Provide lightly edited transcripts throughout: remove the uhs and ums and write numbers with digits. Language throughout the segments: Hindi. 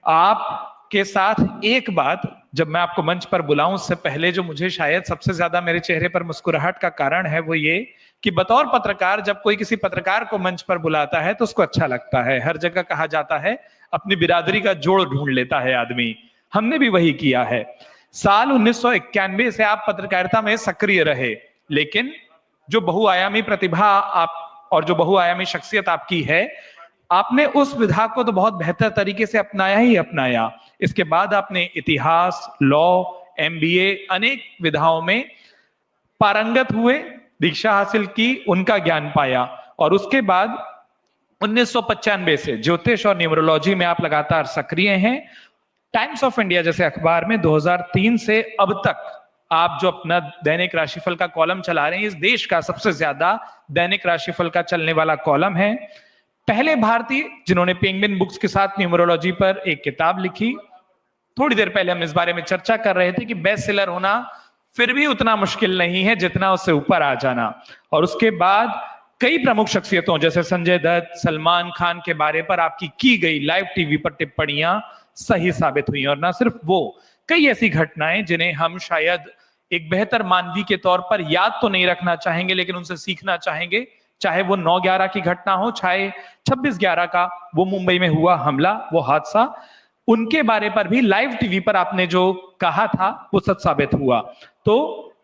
आपके साथ एक बात, जब मैं आपको मंच पर बुलाऊं उससे पहले जो मुझे शायद सबसे ज्यादा मेरे चेहरे पर मुस्कुराहट का कारण है वो ये कि बतौर पत्रकार जब कोई किसी पत्रकार को मंच पर बुलाता है तो उसको अच्छा लगता है। हर जगह कहा जाता है अपनी बिरादरी का जोड़ ढूंढ लेता है आदमी, हमने भी वही किया है। साल 1991 से आप पत्रकारिता में सक्रिय रहे, लेकिन जो बहुआयामी प्रतिभा आप और जो बहुआयामी शख्सियत आपकी है, आपने उस विधा को तो बहुत बेहतर तरीके से अपनाया ही अपनाया। इसके बाद आपने इतिहास, लॉ, एमबीए, अनेक विधाओं में पारंगत हुए, दीक्षा हासिल की, उनका ज्ञान पाया, और उसके बाद 1995 से ज्योतिष और न्यूमरोलॉजी में आप लगातार सक्रिय हैं। टाइम्स ऑफ इंडिया जैसे अखबार में 2003 से अब तक आप जो अपना दैनिक राशिफल का कॉलम चला रहे हैं, इस देश का सबसे ज्यादा दैनिक राशिफल का चलने वाला कॉलम है। पहले भारतीय जिन्होंने पेंगुइन बुक्स के साथ न्यूमरोलॉजी पर एक किताब लिखी। थोड़ी देर पहले हम इस बारे में चर्चा कर रहे थे कि बेस्ट सेलर होना फिर भी उतना मुश्किल नहीं है जितना उससे ऊपर आ जाना। और उसके बाद कई प्रमुख शख्सियतों जैसे संजय दत्त, सलमान खान के बारे पर आपकी की गई लाइव टीवी पर टिप्पणियां सही साबित हुई। और ना सिर्फ वो, कई ऐसी घटनाएं जिन्हें हम शायद एक बेहतर मानवी के तौर पर याद तो नहीं रखना चाहेंगे, लेकिन उनसे सीखना चाहेंगे। चाहे वो 9/11 की घटना हो, चाहे 26/11 का वो मुंबई में हुआ हमला, वो हादसा, उनके बारे पर भी लाइव टीवी पर आपने जो कहा था वो सच साबित हुआ। तो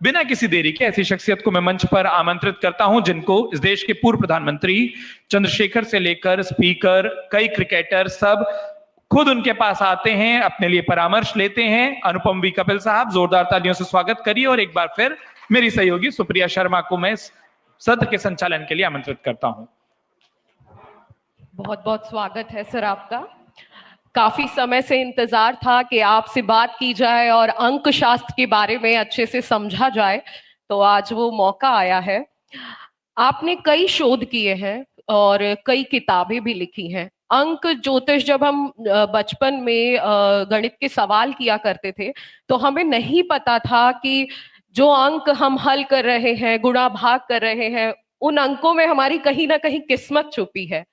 बिना किसी देरी के ऐसी शख्सियत को मैं मंच पर आमंत्रित करता हूं जिनको इस देश के पूर्व प्रधानमंत्री चंद्रशेखर से लेकर स्पीकर, कई क्रिकेटर सब खुद उनके पास आते हैं, अपने लिए परामर्श लेते हैं। अनुपम वी कपिल साहब, जोरदार तालियों से स्वागत करिए। और एक बार फिर मेरी सहयोगी सुप्रिया शर्मा को मैं सत्र के संचालन के लिए आमंत्रित करता हूं। बहुत बहुत स्वागत है सर आपका। काफी समय से इंतजार था कि आपसे बात की जाए और अंक शास्त्र के बारे में अच्छे से समझा जाए, तो आज वो मौका आया है। आपने कई शोध किए हैं और कई किताबें भी लिखी हैं। अंक ज्योतिष, जब हम बचपन में गणित के सवाल किया करते थे तो हमें नहीं पता था कि जो अंक हम हल कर रहे हैं, गुणा भाग कर रहे हैं, उन अंकों में हमारी कहीं ना कहीं किस्मत छुपी है।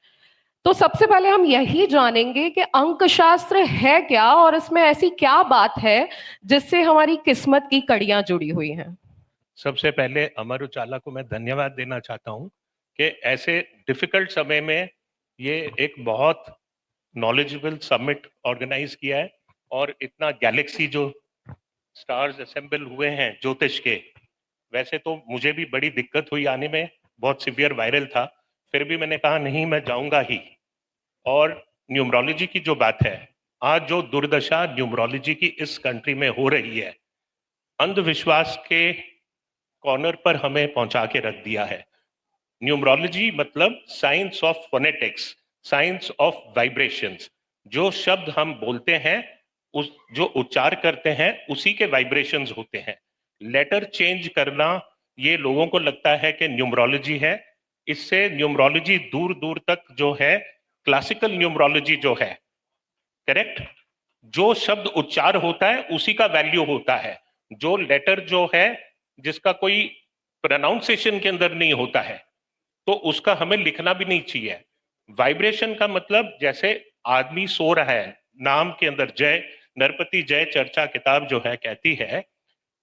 तो सबसे पहले हम यही जानेंगे कि अंकशास्त्र है क्या और इसमें ऐसी क्या बात है जिससे हमारी किस्मत की कड़ियां जुड़ी हुई हैं। सबसे पहले अमर उजाला को मैं धन्यवाद देना चाहता हूं कि ऐसे डिफिकल्ट समय में ये एक बहुत नॉलेजेबल समिट ऑर्गेनाइज किया है और इतना गैलेक्सी जो स्टार्स असेंबल हुए हैं ज्योतिष के। वैसे तो मुझे भी बड़ी दिक्कत हुई आने में, बहुत सिवियर वायरल था, फिर भी मैंने कहा नहीं, मैं जाऊंगा ही। और न्यूमरोलॉजी की जो बात है, आज जो दुर्दशा न्यूमरोलॉजी की इस कंट्री में हो रही है, अंधविश्वास के कॉर्नर पर हमें पहुंचा के रख दिया है। न्यूमरोलॉजी मतलब science of phonetics, science of vibrations. जो शब्द हम बोलते हैं, उस जो उच्चार करते हैं, उसी के वाइब्रेशंस होते हैं। लेटर चेंज करना ये लोगों को लगता है कि न्यूमरोलॉजी है। इससे न्यूमरोलॉजी दूर दूर तक जो है, क्लासिकल न्यूमरोलॉजी जो है, करेक्ट, जो शब्द उच्चार होता है उसी का वैल्यू होता है। जो लेटर जो है जिसका कोई प्रोनाउंसिएशन के अंदर नहीं होता है, तो उसका हमें लिखना भी नहीं चाहिए। वाइब्रेशन का मतलब, जैसे आदमी सो रहा है, नाम के अंदर जय, नरपति जय चर्चा किताब जो है कहती है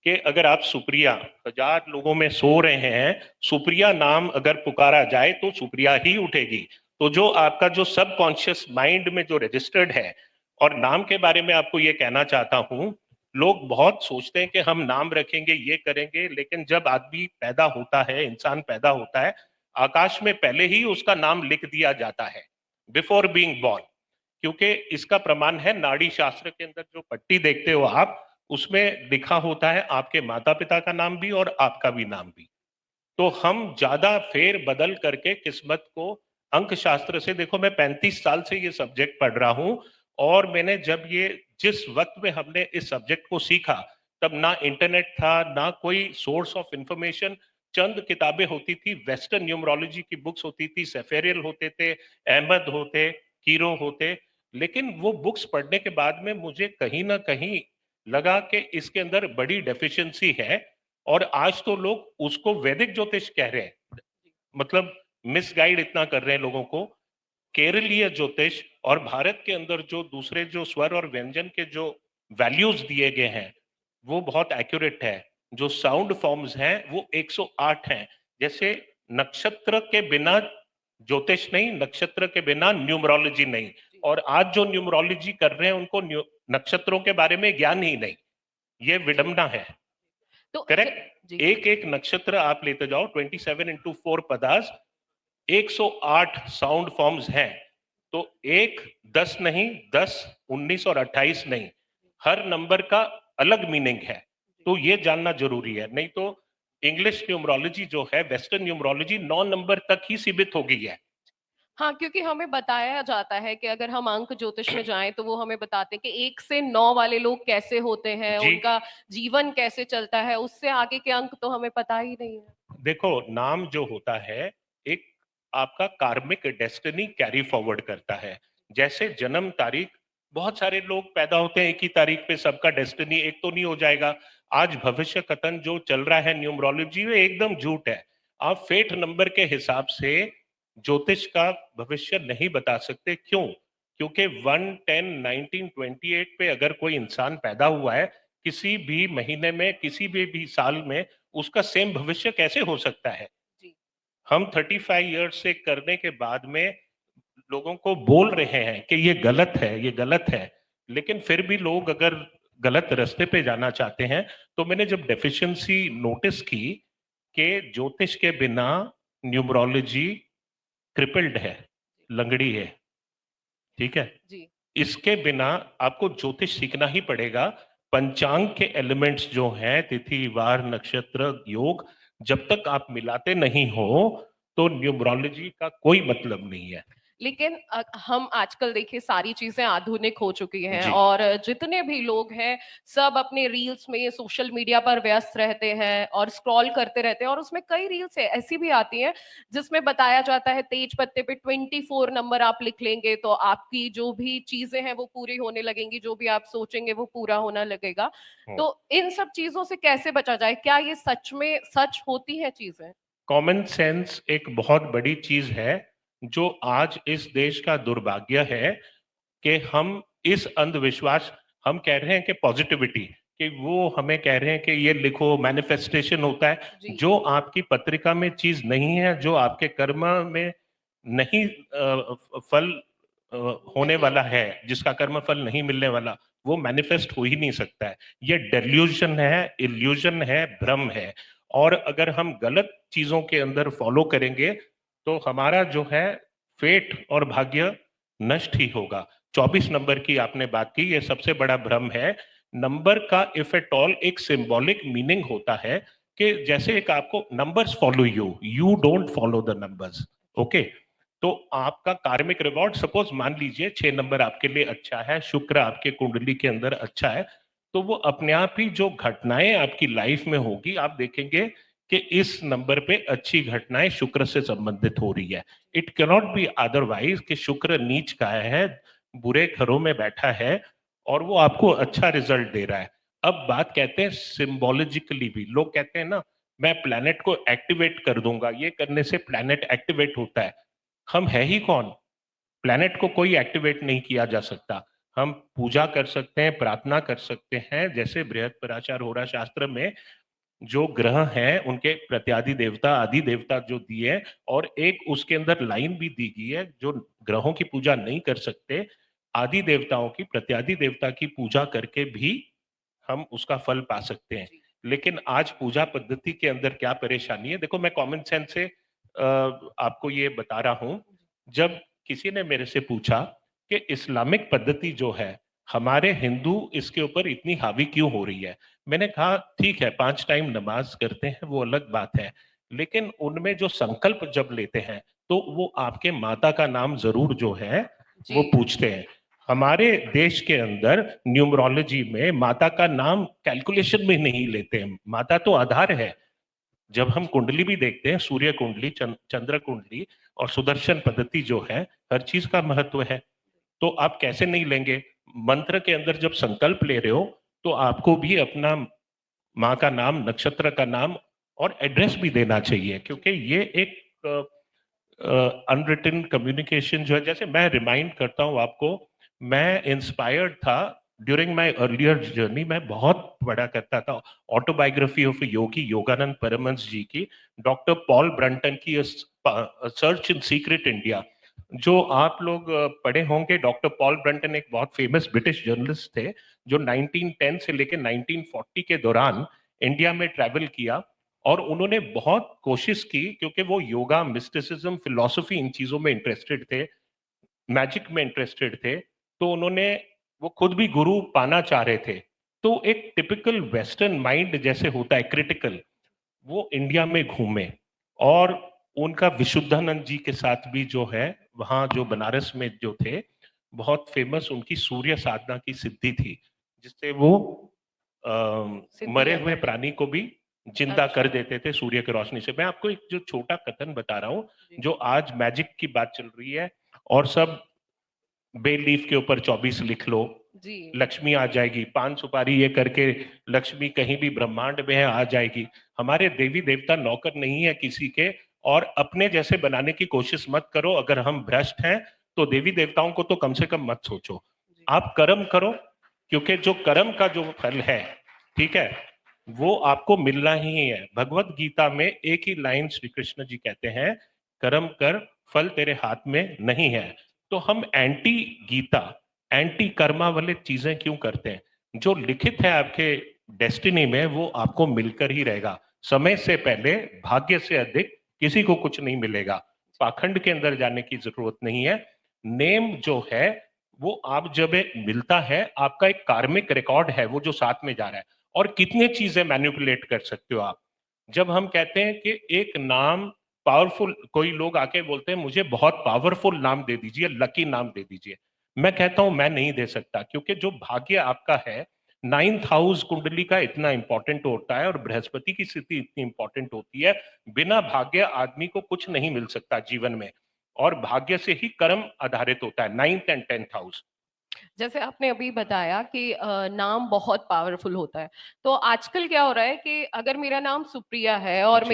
कि अगर आप सुप्रिया, 1000 लोगों में सो रहे हैं, सुप्रिया नाम अगर पुकारा जाए तो सुप्रिया ही उठेगी। तो जो आपका जो सबकॉन्शियस माइंड में जो रजिस्टर्ड है, और नाम के बारे में आपको ये कहना चाहता हूं, लोग बहुत सोचते हैं कि हम नाम रखेंगे, ये करेंगे, लेकिन जब आदमी पैदा होता है, इंसान पैदा होता है, आकाश में पहले ही उसका नाम लिख दिया जाता है, बिफोर बीइंग बॉर्न। क्योंकि इसका प्रमाण है नाड़ी शास्त्र के अंदर, जो पट्टी देखते हो आप, उसमें लिखा होता है आपके माता पिता का नाम भी और आपका भी नाम भी। तो हम ज्यादा फेर बदल करके किस्मत को अंक शास्त्र से, देखो मैं 35 साल से ये सब्जेक्ट पढ़ रहा हूं, और मैंने जब ये, जिस वक्त में हमने इस सब्जेक्ट को सीखा, तब ना इंटरनेट था, ना कोई सोर्स ऑफ इंफॉर्मेशन। चंद किताबें होती थी, वेस्टर्न न्यूमरोलॉजी की बुक्स होती थी, सेफेरियल होते थे, अहमद होते, कीरो होते। लेकिन वो बुक्स पढ़ने के बाद में मुझे कहीं ना कहीं लगा कि इसके अंदर बड़ी डेफिशिएंसी है, और आज तो लोग उसको वैदिक ज्योतिष कह रहे हैं, मतलब मिसगाइड इतना कर रहे हैं लोगों को। केरलीय ज्योतिष और भारत के अंदर जो दूसरे जो स्वर और व्यंजन के जो वैल्यूज दिए गए हैं वो बहुत एक्यूरेट है। जो साउंड फॉर्म्स हैं वो 108 हैं। जैसे नक्षत्र के बिना ज्योतिष नहीं, नक्षत्र के बिना न्यूमरोलॉजी नहीं। और आज जो न्यूमरोलॉजी कर रहे हैं उनको नक्षत्रों के बारे में ज्ञान ही नहीं। ये विडंबना है। तो करेक्ट। जी एक एक नक्षत्र आप लेते जाओ, 27 into 4 पदार्थ, 108 साउंड फॉर्म्स हैं। तो 1, 10 नहीं, 10, 19 और 28 नहीं, हर नंबर का अलग मीनिंग है। तो ये जानना जरूरी है, नहीं तो इंग्लिश न्यूमरोलॉजी जो है, वेस्टर्न न्यूमरोलॉजी 9 नंबर तक ही सीमित हो गई है। हाँ, क्योंकि हमें बताया जाता है कि अगर हम अंक ज्योतिष में जाएं तो वो हमें बताते हैं कि 1 से 9 वाले लोग कैसे होते हैं, जी। उनका जीवन कैसे चलता है, उससे आगे के अंक तो हमें पता ही नहीं है। देखो, नाम जो होता है एक आपका कार्मिक डेस्टिनी कैरी फॉरवर्ड करता है। जैसे जन्म तारीख, बहुत सारे लोग पैदा होते हैं एक ही तारीख पे, सबका डेस्टिनी एक तो नहीं हो जाएगा। आज भविष्य कथन जो चल रहा है न्यूमरोलॉजी में, एकदम झूठ है। आप फेट नंबर के हिसाब से ज्योतिष का भविष्य नहीं बता सकते। क्यों? क्योंकि 1, 10, 19, 28 पे अगर कोई इंसान पैदा हुआ है, किसी भी महीने में, किसी भी साल में, उसका सेम भविष्य कैसे हो सकता है? जी। हम 35 इयर्स से करने के बाद में लोगों को बोल रहे हैं कि ये गलत है, ये गलत है, लेकिन फिर भी लोग अगर गलत रास्ते पे जाना चाहते हैं। तो मैंने जब डेफिशिएंसी नोटिस की कि ज्योतिष के बिना न्यूमरोलॉजी क्रिपल्ड है, लंगड़ी है, ठीक है। जी इसके बिना आपको ज्योतिष सीखना ही पड़ेगा। पंचांग के एलिमेंट्स जो हैं, तिथि, वार, नक्षत्र, योग, जब तक आप मिलाते नहीं हो तो न्यूमरोलॉजी का कोई मतलब नहीं है। लेकिन हम आजकल देखिए सारी चीजें आधुनिक हो चुकी हैं जी। और जितने भी लोग हैं सब अपने रील्स में सोशल मीडिया पर व्यस्त रहते हैं और स्क्रॉल करते रहते हैं और उसमें कई रील्स ऐसी भी आती हैं जिसमें बताया जाता है तेज पत्ते पे 24 नंबर आप लिख लेंगे तो आपकी जो भी चीजें हैं वो पूरी होने लगेंगी, जो भी आप सोचेंगे वो पूरा होना लगेगा। हम्म। तो इन सब चीजों से कैसे बचा जाए? क्या ये सच में सच होती है चीजें? कॉमन सेंस एक बहुत बड़ी चीज है, जो आज इस देश का दुर्भाग्य है कि हम इस अंधविश्वास, हम कह रहे हैं कि पॉजिटिविटी, कि वो हमें कह रहे हैं कि ये लिखो, मैनिफेस्टेशन होता है। जी जो आपकी पत्रिका में चीज नहीं है, जो आपके कर्म में नहीं फल होने नहीं। वाला है, जिसका कर्म फल नहीं मिलने वाला, वो मैनिफेस्ट हो ही नहीं सकता है। ये डेल्यूजन है, इल्यूजन है, भ्रम है। और अगर हम गलत चीजों के अंदर फॉलो करेंगे तो हमारा जो है फेट और भाग्य नष्ट ही होगा। 24 नंबर की आपने बात की, ये सबसे बड़ा भ्रम है। नंबर का इफ एट ऑल एक सिंबॉलिक मीनिंग होता है कि जैसे एक आपको numbers follow you, you don't follow the numbers. Okay, तो आपका कार्मिक रिवॉर्ड, सपोज मान लीजिए 6 नंबर आपके लिए अच्छा है, शुक्र आपके कुंडली के अंदर अच्छा है, तो वो अपने आप ही जो घटनाएं आपकी लाइफ में होगी, आप देखेंगे कि इस नंबर पे अच्छी घटनाएं शुक्र से संबंधित हो रही है। इट कैनॉट बी अदरवाइज कि शुक्र नीच का है, बुरे घरों में बैठा है और वो आपको अच्छा रिजल्ट दे रहा है। अब बात कहते हैं सिंबोलॉजिकली भी, लोग कहते हैं ना, मैं प्लैनेट को एक्टिवेट कर दूंगा, ये करने से प्लैनेट एक्टिवेट होता है। हम है ही कौन? प्लैनेट को कोई एक्टिवेट नहीं किया जा सकता। हम पूजा कर सकते हैं, प्रार्थना कर सकते हैं, जैसे बृहस्पतिवार होरा शास्त्र में जो ग्रह हैं उनके प्रत्यादि देवता, आदि देवता जो दिए हैं, और एक उसके अंदर लाइन भी दी गई है, जो ग्रहों की पूजा नहीं कर सकते, आदि देवताओं की, प्रत्यादि देवता की पूजा करके भी हम उसका फल पा सकते हैं। लेकिन आज पूजा पद्धति के अंदर क्या परेशानी है, देखो मैं कॉमन सेंस से आपको ये बता रहा हूं। जब किसी ने मेरे से पूछा कि इस्लामिक पद्धति जो है, हमारे हिंदू इसके ऊपर इतनी हावी क्यों हो रही है, मैंने कहा ठीक है 5 टाइम नमाज करते हैं, वो अलग बात है, लेकिन उनमें जो संकल्प जब लेते हैं तो वो आपके माता का नाम जरूर जो है वो जी पूछते हैं। हमारे देश के अंदर न्यूमरोलॉजी में माता का नाम कैलकुलेशन में नहीं लेते हैं, माता तो आधार है। जब हम कुंडली भी देखते हैं, सूर्य कुंडली, चंद्र कुंडली और सुदर्शन पद्धति जो है, हर चीज का महत्व है। तो आप कैसे नहीं लेंगे? मंत्र के अंदर जब संकल्प ले रहे हो तो आपको भी अपना माँ का नाम, नक्षत्र का नाम और एड्रेस भी देना चाहिए, क्योंकि ये एक अनरिटन कम्युनिकेशन जो है, जैसे मैं रिमाइंड करता हूँ आपको, मैं इंस्पायर्ड था ड्यूरिंग माय अर्लियर जर्नी। मैं बहुत पढ़ा करता था ऑटोबायोग्राफी ऑफ योगी योगानंद परमहंस जी की, डॉक्टर पॉल ब्रंटन की सर्च इन सीक्रेट इंडिया। जो आप लोग पढ़े होंगे, डॉक्टर पॉल ब्रंटन एक बहुत फेमस ब्रिटिश जर्नलिस्ट थे जो 1910 से लेकर 1940 के दौरान इंडिया में ट्रैवल किया, और उन्होंने बहुत कोशिश की, क्योंकि वो योगा, मिस्टिसिज्म, फिलॉसफी, इन चीजों में इंटरेस्टेड थे, मैजिक में इंटरेस्टेड थे। तो उन्होंने, वो खुद भी गुरु पाना चाह रहे थे। तो एक टिपिकल वेस्टर्न माइंड जैसे होता है क्रिटिकल, वो इंडिया में घूमे, और उनका विशुद्धानंद जी के साथ भी जो है वहां जो बनारस में जो थे, बहुत फेमस उनकी सूर्य साधना की सिद्धि थी, जिससे वो मरे हुए प्राणी को भी जिंदा कर देते थे सूर्य की रोशनी से। मैं आपको एक जो छोटा कथन बता रहा हूँ, जो आज मैजिक की बात चल रही है और सब बेल लीफ के ऊपर 24 लिख लो, लक्ष्मी आ जाएगी, पान सुपारी ये करके लक्ष्मी कहीं भी ब्रह्मांड में है आ जाएगी। हमारे देवी देवता नौकर नहीं है किसी के, और अपने जैसे बनाने की कोशिश मत करो। अगर हम भ्रष्ट हैं तो देवी देवताओं को तो कम से कम मत सोचो, आप कर्म करो, क्योंकि जो कर्म का जो फल है, ठीक है, वो आपको मिलना ही है। भगवत गीता में एक ही लाइन श्री कृष्ण जी कहते हैं, कर्म कर, फल तेरे हाथ में नहीं है। तो हम एंटी गीता, एंटी कर्मा वाले चीजें क्यों करते हैं? जो लिखित है आपके डेस्टिनी में, वो आपको मिलकर ही रहेगा। समय से पहले, भाग्य से अधिक किसी को कुछ नहीं मिलेगा। पाखंड के अंदर जाने की जरूरत नहीं है। नेम जो है वो आप जब मिलता है, आपका एक कार्मिक रिकॉर्ड है वो जो साथ में जा रहा है। और कितनी चीजें मैनिपुलेट कर सकते हो आप। जब हम कहते हैं कि एक नाम पावरफुल, कोई लोग आके बोलते हैं मुझे बहुत पावरफुल नाम दे दीजिए, लकी नाम दे दीजिए, मैं कहता हूं मैं नहीं दे सकता, क्योंकि जो भाग्य आपका है, 9th हाउस कुंडली का इतना इंपॉर्टेंट होता है, और बृहस्पति की स्थिति इतनी इंपॉर्टेंट होती है। बिना भाग्य आदमी को कुछ नहीं मिल सकता जीवन में, और भाग्य से ही कर्म आधारित होता है, 9th एंड 10th हाउस। जैसे आपने अभी बताया कि नाम बहुत पावरफुल होता है, तो आजकल क्या हो रहा है कि अगर मेरा नाम सुप्रिया है और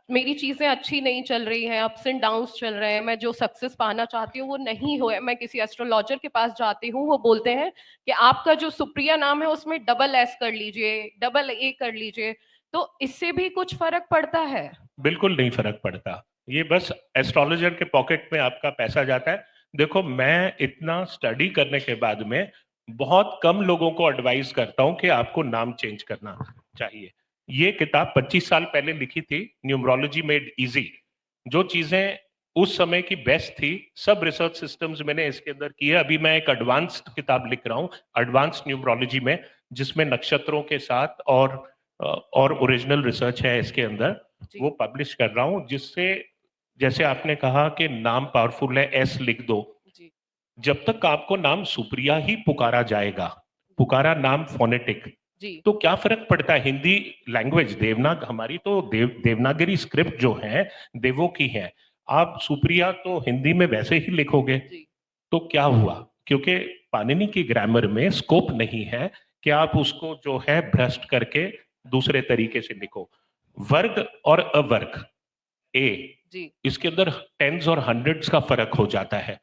मेरी चीजें अच्छी नहीं चल रही हैं, अप्स एंड डाउन्स चल रहे हैं, मैं जो सक्सेस पाना चाहती हूँ वो नहीं हो, मैं किसी एस्ट्रोलॉजर के पास जाती हूँ, वो बोलते हैं कि आपका जो सुप्रिया नाम है उसमें डबल एस कर लीजिए, डबल ए कर लीजिए, तो इससे भी कुछ फर्क पड़ता है? बिल्कुल नहीं फर्क पड़ता, ये बस एस्ट्रोलॉजर के पॉकेट में आपका पैसा जाता है। देखो, मैं इतना स्टडी करने के बाद में बहुत कम लोगों को एडवाइस करता हूं कि आपको नाम चेंज करना चाहिए। ये किताब 25 साल पहले लिखी थी, न्यूमरोलॉजी मेड इजी। जो चीजें उस समय की बेस्ट थी, सब रिसर्च सिस्टम्स मैंने इसके अंदर की है। अभी मैं एक एडवांस्ड किताब लिख रहा हूँ, एडवांस्ड न्यूमरोलॉजी में, जिसमें नक्षत्रों के साथ और ओरिजिनल रिसर्च है इसके अंदर, वो पब्लिश कर रहा हूँ। जिससे, जैसे आपने कहा कि नाम पावरफुल है, एस लिख दो। जब तक आपको नाम सुप्रिया ही पुकारा जाएगा, पुकारा नाम फोनेटिक, तो क्या फर्क पड़ता है? हिंदी लैंग्वेज, हमारी तो देवनागरी स्क्रिप्ट जो है देवों की है। आप सुप्रिया तो हिंदी में वैसे ही लिखोगे, तो क्या हुआ? क्योंकि पाणिनि की ग्रामर में स्कोप नहीं है कि आप उसको जो है भ्रष्ट करके दूसरे तरीके से लिखो। वर्ग और अवर्ग, इसके अंदर टेंस और हंड्रेड्स का फर्क हो जाता है।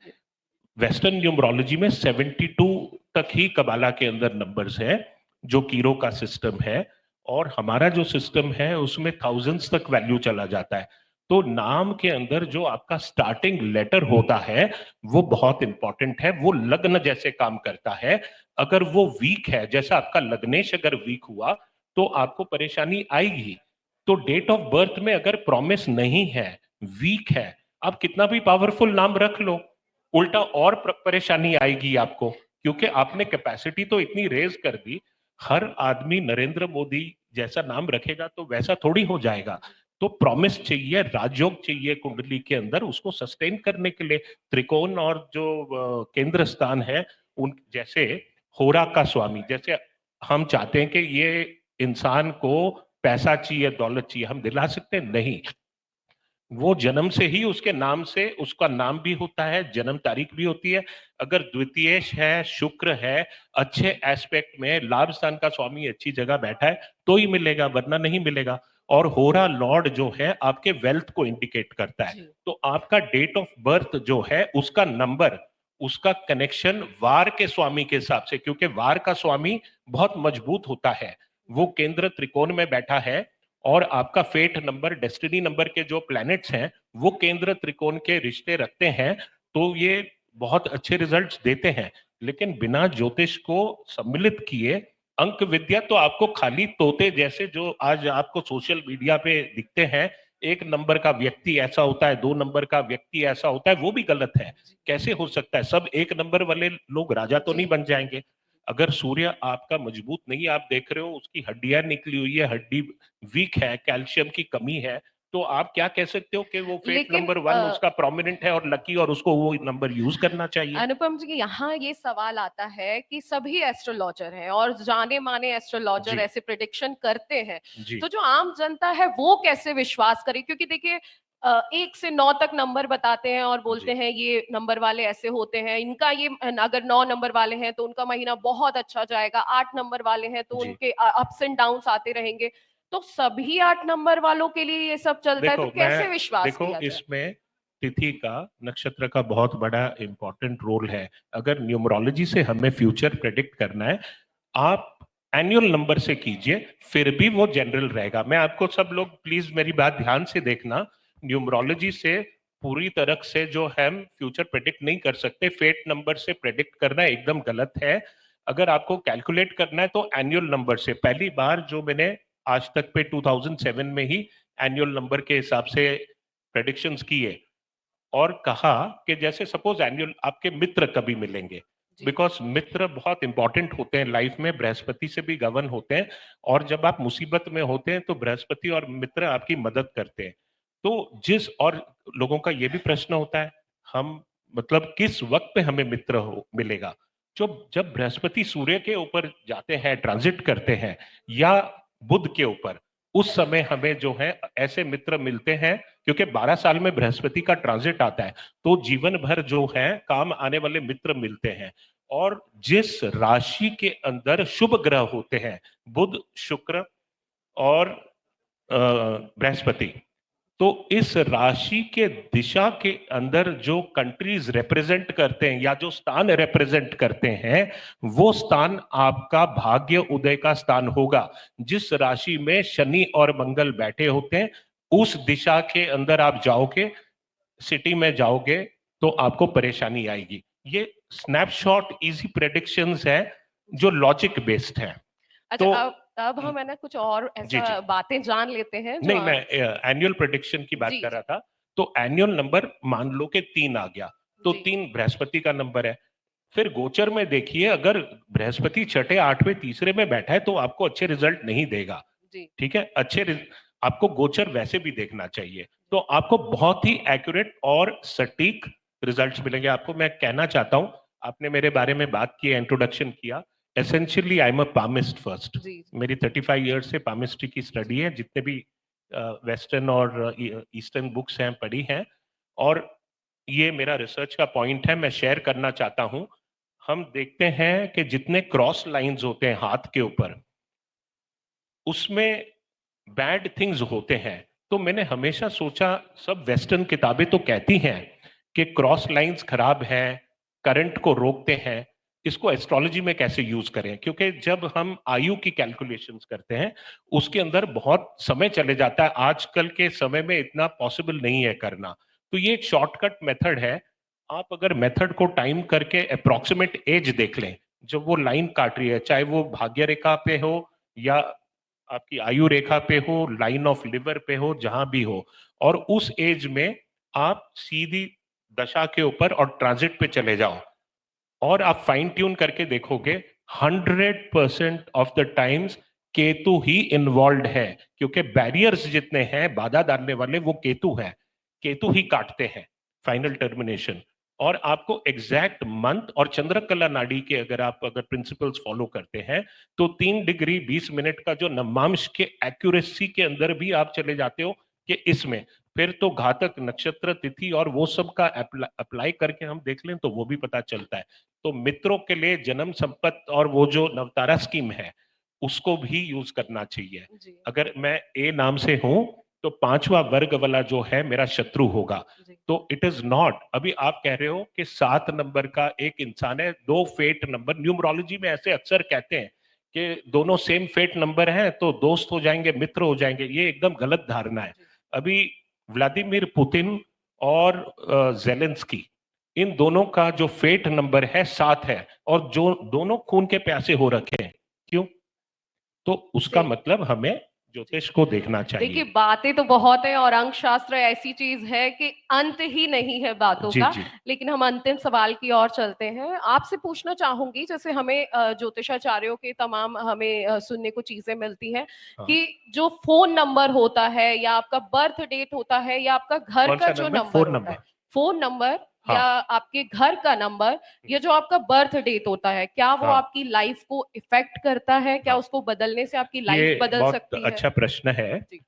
वेस्टर्न न्यूमरोलॉजी में 72 तक ही कबाला के अंदर नंबर्स हैं, जो कीरो का सिस्टम है, और हमारा जो सिस्टम है उसमें थाउजेंड्स तक वैल्यू चला जाता है। तो नाम के अंदर जो आपका स्टार्टिंग लेटर होता है वो बहुत इंपॉर्टेंट है, वो लग्न जैसे काम करता है। अगर वो वीक है, जैसा आपका लग्नेश अगर वीक हुआ, तो आपको परेशानी आएगी। तो डेट ऑफ बर्थ में अगर प्रॉमिस नहीं है, वीक है, आप कितना भी पावरफुल नाम रख लो, उल्टा और परेशानी आएगी आपको, क्योंकि आपने कैपेसिटी तो इतनी रेज कर दी। हर आदमी नरेंद्र मोदी जैसा नाम रखेगा तो वैसा थोड़ी हो जाएगा। तो प्रॉमिस चाहिए, राजयोग चाहिए कुंडली के अंदर, उसको सस्टेन करने के लिए। त्रिकोण और जो केंद्र स्थान है, उन जैसे होरा का स्वामी, जैसे हम चाहते हैं कि ये इंसान को पैसा चाहिए, दौलत चाहिए, हम दिला सकते हैं? नहीं। वो जन्म से ही उसके नाम से उसका नाम भी होता है, जन्म तारीख भी होती है। अगर द्वितीयेश है, शुक्र है, अच्छे एस्पेक्ट में, लाभ स्थान का स्वामी अच्छी जगह बैठा है, तो ही मिलेगा, वरना नहीं मिलेगा। और होरा लॉर्ड जो है आपके वेल्थ को इंडिकेट करता है। जी। तो आपका डेट ऑफ बर्थ जो है उसका नंबर, उसका कनेक्शन वार के स्वामी के हिसाब से, क्योंकि वार का स्वामी बहुत मजबूत होता है, वो केंद्र त्रिकोण में बैठा है, और आपका फेट नंबर, डेस्टिनी नंबर के जो प्लैनेट्स हैं वो केंद्र त्रिकोण के रिश्ते रखते हैं, तो ये बहुत अच्छे रिजल्ट्स देते हैं। लेकिन बिना ज्योतिष को सम्मिलित किए अंक विद्या तो आपको खाली तोते जैसे जो आज आपको सोशल मीडिया पे दिखते हैं, एक नंबर का व्यक्ति ऐसा होता है, 2 नंबर का व्यक्ति ऐसा होता है, वो भी गलत है। कैसे हो सकता है? सब एक नंबर वाले लोग राजा तो नहीं बन जाएंगे। अगर सूर्य आपका मजबूत नहीं, आप देख रहे हो उसकी हड्डियां निकली हुई है, हड्डी वीक है, कैल्शियम की कमी है, तो आप क्या कह सकते हो कि वो फेट लेकिन नंबर 1 उसका प्रोमिनेंट है और लकी, और उसको वो नंबर यूज करना चाहिए? अनुपम जी, यहाँ ये सवाल आता है कि सभी एस्ट्रोलॉजर हैं और जाने माने एस्ट्रोलॉजर जी। ऐसे प्रिडिक्शन करते हैं, जी। तो जो आम जनता है वो कैसे विश्वास करे? क्योंकि देखिए 1 से 9 तक नंबर बताते हैं और बोलते जी। हैं ये नंबर वाले ऐसे होते हैं, इनका ये अगर 9 नंबर वाले हैं तो उनका महीना बहुत अच्छा जाएगा, 8 नंबर वाले हैं तो जी। उनके अप्स एंड डाउन्स आते रहेंगे। तो सभी 8 नंबर वालों के लिए ये सब चलता है, तो कैसे विश्वास किया जाए? इसमें तिथि का, नक्षत्र का बहुत बड़ा इंपॉर्टेंट रोल है। अगर न्यूमरोलॉजी से हमें फ्यूचर प्रेडिक्ट करना है, आप एनुअल नंबर से कीजिए, फिर भी वो जनरल रहेगा। मैं आपको, सब लोग प्लीज मेरी बात ध्यान से देखना, न्यूमरोलॉजी से पूरी तरह से जो हम फ्यूचर प्रेडिक्ट नहीं कर सकते, फेट नंबर से प्रेडिक्ट करना एकदम गलत है। अगर आपको कैलकुलेट करना है तो एनुअल नंबर से, पहली बार जो मैंने आज तक पे 2007 में ही एनुअल नंबर के हिसाब से प्रेडिक्शंस किए, और कहा कि जैसे सपोज एनुअल आपके मित्र कभी मिलेंगे, जी। बिकॉज मित्र बहुत इंपॉर्टेंट होते हैं लाइफ में, बृहस्पति से भी गवर्न होते हैं, और जब आप मुसीबत में होते हैं तो बृहस्पति और मित्र आपकी मदद करते हैं। तो जिस, और लोगों का ये भी प्रश्न होता है, हम मतलब किस वक्त पे हमें मित्र हो मिलेगा? जो जब बृहस्पति सूर्य के ऊपर जाते हैं, ट्रांजिट करते हैं, या बुध के ऊपर, उस समय हमें जो है ऐसे मित्र मिलते हैं, क्योंकि 12 साल में बृहस्पति का ट्रांजिट आता है, तो जीवन भर जो है काम आने वाले मित्र मिलते हैं। और जिस राशि के अंदर शुभ ग्रह होते हैं, बुध, शुक्र और बृहस्पति, तो इस राशि के दिशा के अंदर जो कंट्रीज रिप्रेजेंट करते हैं या जो स्थान रिप्रेजेंट करते हैं, वो स्थान आपका भाग्य उदय का स्थान होगा। जिस राशि में शनि और मंगल बैठे होते हैं, उस दिशा के अंदर आप जाओगे, सिटी में जाओगे, तो आपको परेशानी आएगी। ये स्नैपशॉट इजी प्रेडिक्शंस है जो लॉजिक बेस्ड है। अच्छा, तो अब हम है ना कुछ और जी जी, ऐसा बातें जान लेते हैं जो नहीं मैं एनुअल प्रेडिक्शन की बात जी कर जी रहा था। तो एनुअल नंबर मान लो कि 3 आ गया, तो जी 3 बृहस्पति का नंबर है। फिर गोचर में देखिए, अगर बृहस्पति छठे, आठवें, तीसरे में बैठा है तो आपको अच्छे रिजल्ट नहीं देगा। जी ठीक है, आपको गोचर वैसे भी देखना चाहिए, तो आपको बहुत ही एक्यूरेट और सटीक रिजल्ट्स मिलेंगे। आपको मैं कहना चाहता हूं, आपने मेरे बारे में बात की, इंट्रोडक्शन किया, essentially I am a palmist first. जी मेरी 35 ईयर्स से पामिस्ट्री की स्टडी है, जितने भी वेस्टर्न और ईस्टर्न बुक्स हैं पढ़ी हैं, और ये मेरा रिसर्च का पॉइंट है, मैं शेयर करना चाहता हूं। हम देखते हैं कि जितने क्रॉस लाइंस होते हैं हाथ के ऊपर, उसमें बैड थिंग्स होते हैं। तो मैंने हमेशा सोचा, सब वेस्टर्न किताबें तो कहती हैं कि क्रॉस लाइंस खराब हैं, करंट को रोकते हैं, इसको एस्ट्रोलॉजी में कैसे यूज करें? क्योंकि जब हम आयु की कैलकुलेशंस करते हैं, उसके अंदर बहुत समय चले जाता है, आजकल के समय में इतना पॉसिबल नहीं है करना। तो ये एक शॉर्टकट मेथड है। आप अगर मेथड को टाइम करके अप्रोक्सीमेट एज देख लें, जब वो लाइन काट रही है, चाहे वो भाग्य रेखा पे हो या आपकी आयु रेखा पे हो, लाइन ऑफ लिवर पे हो, जहां भी हो, और उस एज में आप सीधी दशा के ऊपर और ट्रांजिट पे चले जाओ, और आप फाइन ट्यून करके देखोगे, 100% of the times Ketu he involve है, क्योंकि बैरियर्स जितने हैं बाधा डालने वाले, वो केतु है, केतु ही काटते हैं फाइनल टर्मिनेशन। और आपको एग्जैक्ट मंथ और चंद्रकला नाड़ी के अगर प्रिंसिपल्स फॉलो करते हैं, तो 3 डिग्री 20 मिनट का जो नवमांश के एक्यूरेसी के अंदर भी आप चले जाते हो कि इसमें, फिर तो घातक नक्षत्र, तिथि और वो सब का अप्लाई करके हम देख लें तो वो भी पता चलता है। तो मित्रों के लिए जन्म संपत्ति और वो जो नवतारा स्कीम है, उसको भी यूज करना चाहिए। जी अगर मैं ए नाम से हूं तो पांचवा वर्ग वाला जो है मेरा शत्रु होगा। जी तो इट इज नॉट। अभी आप कह रहे हो कि 7 नंबर का एक इंसान है, 2 फेट नंबर, न्यूमरोलॉजी में ऐसे अक्सर कहते हैं कि दोनों सेम फेट नंबर हैं तो दोस्त हो जाएंगे, मित्र हो जाएंगे। ये एकदम गलत धारणा है। जी अभी व्लादिमीर पुतिन और जेलेंस्की, इन दोनों का जो फेट नंबर है 7 है, और जो दोनों खून के प्यासे हो रखे हैं। क्यों? तो उसका जी मतलब हमें ज्योतिष को देखना देखिए, चाहिए। बातें तो बहुत है और अंक शास्त्र ऐसी चीज है कि अंत ही नहीं है बातों जी का। जी। लेकिन हम अंतिम सवाल की ओर चलते हैं। आपसे पूछना चाहूंगी, जैसे हमें ज्योतिषाचार्यों के तमाम हमें सुनने को चीजें मिलती हैं हाँ। कि जो फोन नंबर होता है या आपका बर्थ डेट होता है या आपका घर कौन का सा जो नंबर? नंबर फोन होता नंबर। है, फोन नंबर हाँ। या आपके घर का नंबर, या जो आपका बर्थ डेट होता है, क्या वो हाँ। आपकी लाइफ को इफेक्ट करता है? क्या हाँ। उसको बदलने से आपकी लाइफ ये बदल बहुत सकती है? अच्छा प्रश्न है। जी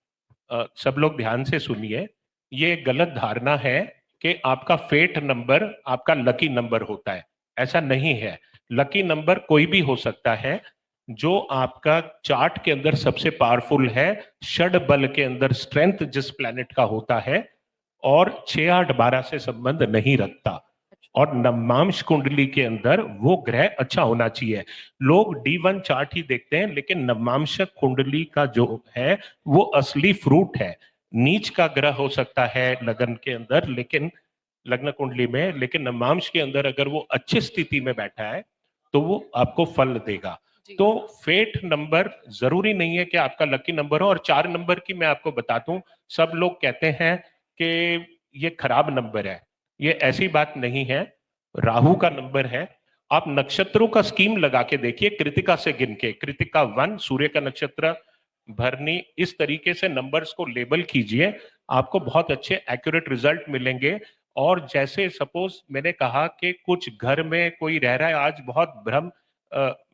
सब लोग ध्यान से सुनिए। ये गलत धारणा है कि आपका फेट नंबर आपका लकी नंबर होता है। ऐसा नहीं है। लकी नंबर कोई भी हो सकता है। जो आपका चार्ट के अंदर सबसे पावरफुल है, षड बल के अंदर स्ट्रेंथ जिस प्लैनेट का होता है, और 6 8 12 से संबंध नहीं रखता। और नवमांश कुंडली के अंदर वो ग्रह अच्छा होना चाहिए। लोग D1 चार्ट ही देखते हैं, लेकिन नवमांश कुंडली का जो है वो असली फ्रूट है। नीच का ग्रह हो सकता है लगन के अंदर, लेकिन लग्न कुंडली में, लेकिन नवमांश के अंदर अगर वो अच्छी स्थिति में बैठा है तो वो आपको फल देगा। जी तो फेट नंबर जरूरी नहीं है कि आपका लकी नंबर हो। और 4 नंबर की मैं आपको बता दूं, सब लोग कहते हैं कि ये खराब नंबर है। ये ऐसी बात नहीं है। राहु का नंबर है। आप नक्षत्रों का स्कीम लगा के देखिए, कृतिका से गिन के, कृतिका 1 सूर्य का नक्षत्र, भरनी, इस तरीके से नंबर्स को लेबल कीजिए, आपको बहुत अच्छे एक्यूरेट रिजल्ट मिलेंगे। और जैसे सपोज मैंने कहा कि कुछ घर में कोई रह रहा है, आज बहुत भ्रम,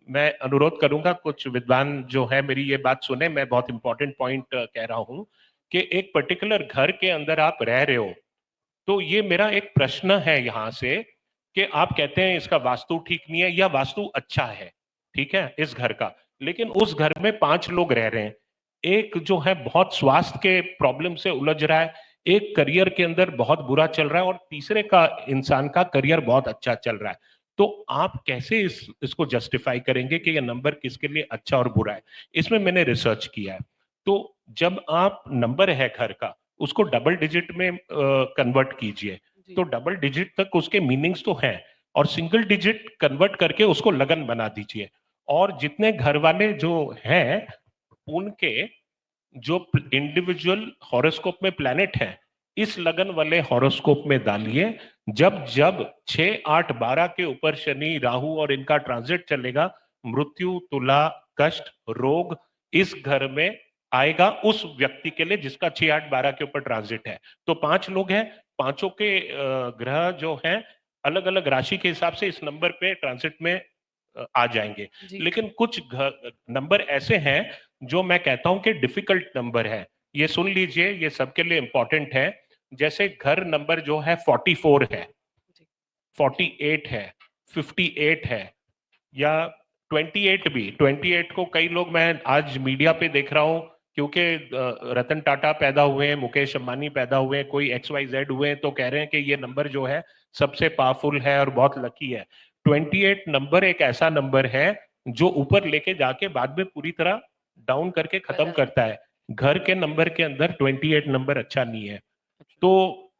मैं अनुरोध करूंगा कुछ विद्वान जो है मेरी ये बात सुने, मैं बहुत इंपॉर्टेंट पॉइंट कह रहा हूं कि एक पर्टिकुलर घर के अंदर आप रह रहे हो, तो ये मेरा एक प्रश्न है यहां से कि आप कहते हैं इसका वास्तु ठीक नहीं है या वास्तु अच्छा है, ठीक है इस घर का, लेकिन उस घर में 5 लोग रह रहे हैं। एक जो है बहुत स्वास्थ्य के प्रॉब्लम से उलझ रहा है, एक करियर के अंदर बहुत बुरा चल रहा है, और तीसरे का इंसान का करियर बहुत अच्छा चल रहा है। तो आप कैसे इसको जस्टिफाई करेंगे कि ये नंबर किसके लिए अच्छा और बुरा है? इसमें मैंने रिसर्च किया है। तो जब आप नंबर है घर का, उसको डबल डिजिट में कन्वर्ट कीजिए, जी तो डबल डिजिट तक उसके मीनिंग्स तो हैं, और सिंगल डिजिट कन्वर्ट करके उसको लगन बना दीजिए। और जितने घर वाले जो हैं उनके जो इंडिविजुअल हॉरोस्कोप में प्लैनेट है, इस लगन वाले हॉरोस्कोप में डालिए। जब जब 6 8 12 के ऊपर शनि राहु और इनका ट्रांजिट चलेगा, मृत्यु, तुला, कष्ट, रोग इस घर में आएगा उस व्यक्ति के लिए जिसका 6 8 12 के ऊपर ट्रांजिट है। तो 5 लोग हैं, पांचों के ग्रह जो हैं अलग अलग राशि के हिसाब से इस नंबर पे ट्रांजिट में आ जाएंगे। जी लेकिन कुछ नंबर ऐसे हैं जो मैं कहता हूं कि डिफिकल्ट नंबर है। ये सुन लीजिए, ये सबके लिए इंपॉर्टेंट है। जैसे घर नंबर जो है 44 है, जी 48 है, 58 है, या 28 भी। 28 को कई लोग, मैं आज मीडिया पे देख रहा हूं, क्योंकि रतन टाटा पैदा हुए हैं, मुकेश अंबानी पैदा हुए हैं, कोई XYZ हुए हैं, तो कह रहे हैं कि ये नंबर जो है सबसे पावरफुल है और बहुत लकी है। 28 नंबर एक ऐसा नंबर है जो ऊपर लेके जाके बाद में पूरी तरह डाउन करके खत्म बदल करता है। घर के नंबर के अंदर 28 नंबर अच्छा नहीं है। अच्छा, तो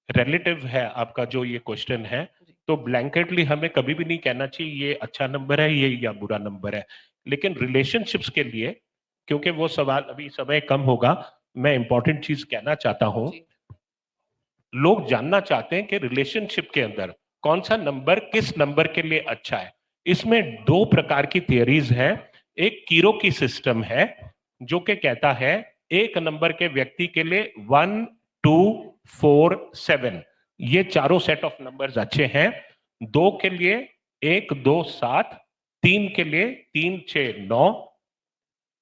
रिलेटिव है आपका जो ये क्वेश्चन है, जी तो ब्लैंकेटली हमें कभी भी नहीं कहना चाहिए ये अच्छा नंबर है ये या बुरा नंबर है। लेकिन रिलेशनशिप्स के लिए, क्योंकि वो सवाल अभी समय कम होगा, मैं इंपॉर्टेंट चीज कहना चाहता हूं। जी लोग जानना चाहते हैं कि रिलेशनशिप के अंदर कौन सा नंबर किस नंबर के लिए अच्छा है। इसमें 2 प्रकार की थियरीज हैं। एक कीरो की सिस्टम है जो कि कहता है एक नंबर के व्यक्ति के लिए 1 2 4 7 ये चारों सेट ऑफ नंबर्स अच्छे हैं। 2 के लिए 1 2 7, 3 के लिए 3 6 9,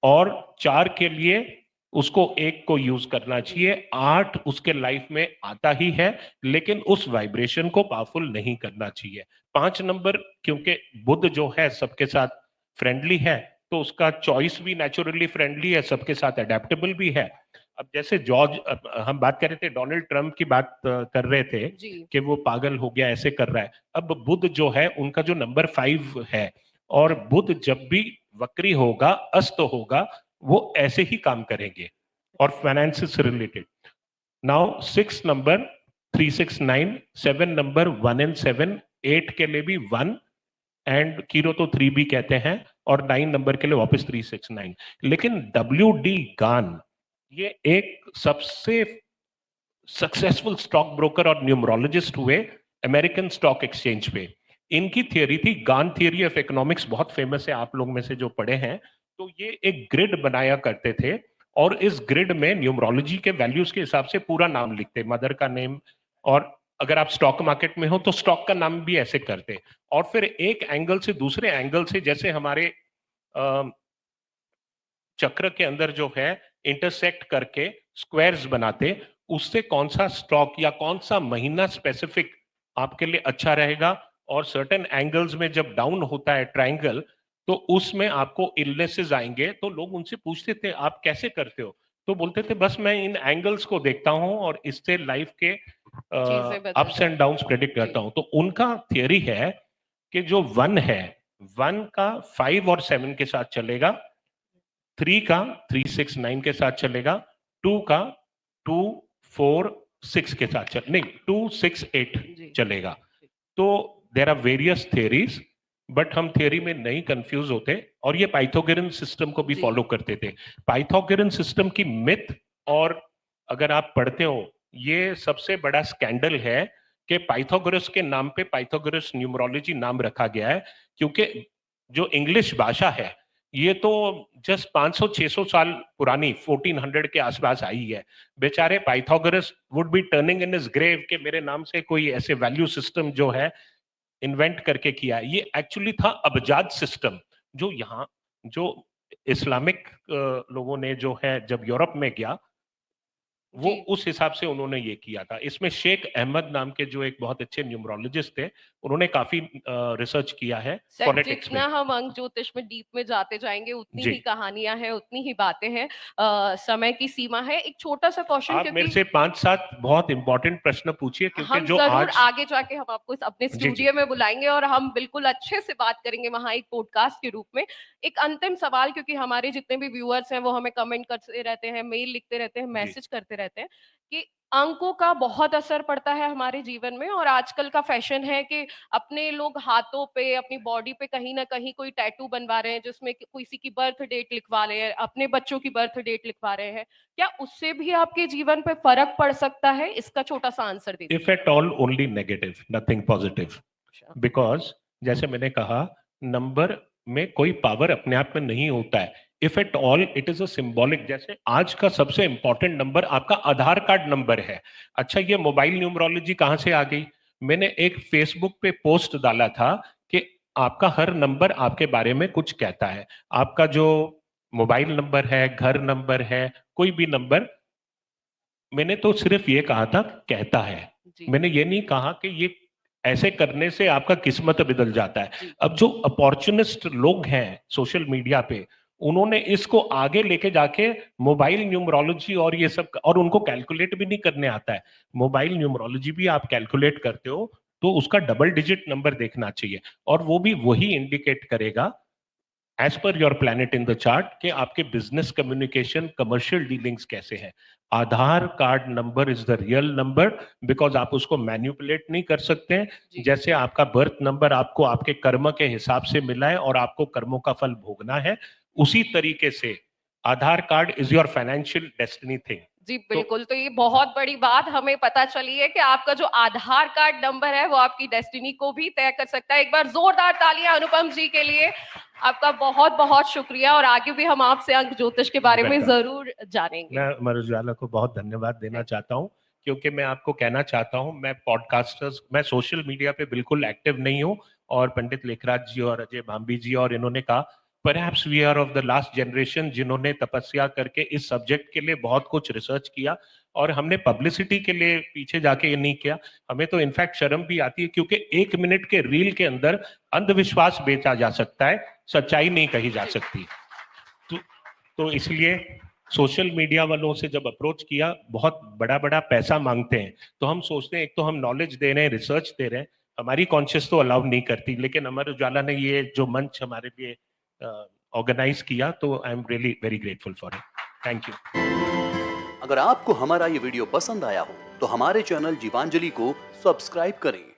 और 4 के लिए उसको 1 को यूज करना चाहिए। 8 उसके लाइफ में आता ही है, लेकिन उस वाइब्रेशन को पावरफुल नहीं करना चाहिए। 5 नंबर, क्योंकि बुध जो है सबके साथ फ्रेंडली है, तो उसका चॉइस भी नेचुरली फ्रेंडली है, सबके साथ अडेप्टेबल भी है। अब जैसे हम बात कर रहे थे, डोनाल्ड ट्रंप की बात कर रहे थे कि वो पागल हो गया, ऐसे कर रहा है। अब बुध जो है उनका जो नंबर 5 है, और बुध जब भी वक्री होगा, अस्त होगा, वो ऐसे ही काम करेंगे और फाइनेंस से related. Now 6 number 369, 7 number 1 and 7, 8 के लिए भी 1 एंड कीरो तो 3 भी कहते हैं, और 9 नंबर के लिए वापस 369। लेकिन WD गान ये एक सबसे सक्सेसफुल स्टॉक ब्रोकर और न्यूमरोलॉजिस्ट हुए अमेरिकन स्टॉक एक्सचेंज पे। इनकी थियरी थी गान थियरी ऑफ इकोनॉमिक्स, बहुत फेमस है, आप लोग में से जो पढ़े हैं। तो ये एक ग्रिड बनाया करते थे, और इस ग्रिड में न्यूमरोलॉजी के वैल्यूज के हिसाब से पूरा नाम लिखते, मदर का नेम, और अगर आप स्टॉक मार्केट में हो तो स्टॉक का नाम भी ऐसे करते, और फिर एक एंगल से दूसरे एंगल से, जैसे हमारे चक्र के अंदर जो है इंटरसेक्ट करके स्क्वायर्स बनाते, उससे कौन सा स्टॉक या कौन सा महीना स्पेसिफिक आपके लिए अच्छा रहेगा। और सर्टेन एंगल्स में जब डाउन होता है ट्रायंगल, तो उसमें आपको इलनेसेस आएंगे। तो लोग उनसे पूछते थे आप कैसे करते हो, तो बोलते थे बस मैं इन एंगल्स को देखता हूं और इससे लाइफ के अप्स एंड डाउन्स प्रेडिक्ट करता हूं। तो उनका थियरी है कि जो 1 है, 1 का 5 और 7 के साथ चलेगा, 3 का 369 के साथ चलेगा, 2 का 2 4 6 के साथ नहीं 2 6 8 चलेगा। तो there are various theories, but हम थियरी में नहीं कंफ्यूज होते, और ये पाइथागोरन सिस्टम को भी फॉलो करते थे। पाइथागोरन सिस्टम की मिथ, और अगर आप पढ़ते हो, ये सबसे बड़ा स्कैंडल है कि पाइथागोरस के नाम पे पाइथागोरस न्यूमरोलॉजी नाम रखा गया है, क्योंकि जो इंग्लिश भाषा है ये तो जस्ट 500-600 साल पुरानी 1400 के आसपास आई है। बेचारे Pythagoras would be turning in his grave कि मेरे नाम से कोई ऐसे वैल्यू सिस्टम जो है इन्वेंट करके किया है। ये एक्चुअली था अबजाद सिस्टम, जो यहाँ जो इस्लामिक लोगों ने जो है जब यूरोप में गया, वो उस हिसाब से उन्होंने ये किया था। इसमें शेख अहमद नाम के जो एक बहुत अच्छे न्यूमरोलॉजिस्ट थे, उन्होंने काफी रिसर्च किया है फोनेटिक्स में। जितना हम अंक ज्योतिष में डीप में जाते जाएंगे उतनी ही कहानियां हैं, उतनी ही बातें हैं। समय की सीमा है। एक छोटा सा क्वेश्चन, आप मेरे से 5-7 बहुत इंपॉर्टेंट प्रश्न पूछिए, क्योंकि हम जो जरूर आज आगे जाके हम आपको अपने स्टूडियो में बुलाएंगे और हम बिल्कुल अच्छे से बात करेंगे वहां एक पॉडकास्ट के रूप में। एक अंतिम सवाल, क्योंकि हमारे जितने भी व्यूअर्स हैं वो हमें कमेंट करते रहते हैं, मेल लिखते रहते हैं, मैसेज करते रहते हैं कि अंकों का बहुत असर पड़ता है हमारे जीवन में, और आजकल का फैशन है कि अपने लोग हाथों पे, अपनी बॉडी पे कहीं ना कहीं कोई टैटू बनवा रहे हैं जिसमें किसी की बर्थ डेट लिखवा रहे हैं, अपने बच्चों की बर्थ डेट लिखवा रहे हैं। क्या उससे भी आपके जीवन पे फर्क पड़ सकता है? इसका छोटा सा आंसर दीजिए। If at all only negative, nothing positive, because जैसे मैंने कहा, नंबर में कोई पावर अपने आप में नहीं होता है। If at all it is a symbolic. जैसे आज का सबसे इंपॉर्टेंट नंबर आपका आधार कार्ड नंबर है। अच्छा, ये मोबाइल न्यूमरोलॉजी कहां से आ गई? मैंने एक फेसबुक पे पोस्ट डाला था कि आपका हर नंबर आपके बारे में कुछ कहता है। आपका जो मोबाइल नंबर है, घर नंबर है, कोई भी नंबर, मैंने तो सिर्फ ये कहा था कहता है। मैंने ये नहीं कहा कि ये ऐसे करने से आपका किस्मत बदल जाता है। अब जो अपॉर्चुनिस्ट लोग हैं सोशल मीडिया पे, उन्होंने इसको आगे लेके जाके मोबाइल न्यूमरोलॉजी और ये सब, और उनको कैलकुलेट भी नहीं करने आता है। मोबाइल न्यूमरोलॉजी भी आप कैलकुलेट करते हो तो उसका डबल डिजिट नंबर देखना चाहिए, और वो भी वही इंडिकेट करेगा as per your planet in the chart कि आपके बिजनेस कम्युनिकेशन, कमर्शियल डीलिंग्स कैसे हैं। Aadhaar card number is the real number, because आप उसको मैन्युपुलेट नहीं कर सकते हैं। जैसे आपका बर्थ नंबर आपको आपके कर्म के हिसाब से मिला है और आपको कर्मों का फल भोगना है, उसी तरीके से Aadhaar card is your financial destiny thing. जी बिल्कुल। तो ये बहुत बड़ी बात हमें पता चली है कि आपका जो आधार कार्ड नंबर है वो आपकी डेस्टिनी को भी तय कर सकता है। एक बार जोरदार तालियां अनुपम जी के लिए। आपका बहुत बहुत शुक्रिया, और आगे भी हम आपसे अंक ज्योतिष के बारे में जरूर जानेंगे। मैं अमर उजाला को बहुत धन्यवाद देना चाहता हूं, क्योंकि मैं आपको कहना चाहता हूं, मैं पॉडकास्टर्स, मैं सोशल मीडिया पे बिल्कुल एक्टिव नहीं हूं, और पंडित लेखराज जी और अजय भांबी जी और इन्होंने कहा perhaps we are of the last generation जिन्होंने तपस्या करके इस सब्जेक्ट के लिए बहुत कुछ रिसर्च किया, और हमने पब्लिसिटी के लिए पीछे जाके ये नहीं किया। हमें तो इनफैक्ट शर्म भी आती है, क्योंकि 1 मिनट के रील के अंदर अंधविश्वास बेचा जा सकता है, सच्चाई नहीं कही जा सकती। तो इसलिए सोशल मीडिया वालों से जब अप्रोच किया, बहुत बड़ा बड़ा पैसा मांगते हैं, तो हम सोचते हैं एक तो हम नॉलेज दे रहे हैं, रिसर्च दे रहे हैं, हमारी कॉन्शियस तो अलाउ नहीं करती, लेकिन अमर उजाला ने ये जो मंच हमारे लिए ऑर्गेनाइज किया, तो I am really very grateful for it. Thank you. अगर आपको हमारा ये वीडियो पसंद आया हो तो हमारे चैनल जीवांजलि को सब्सक्राइब करें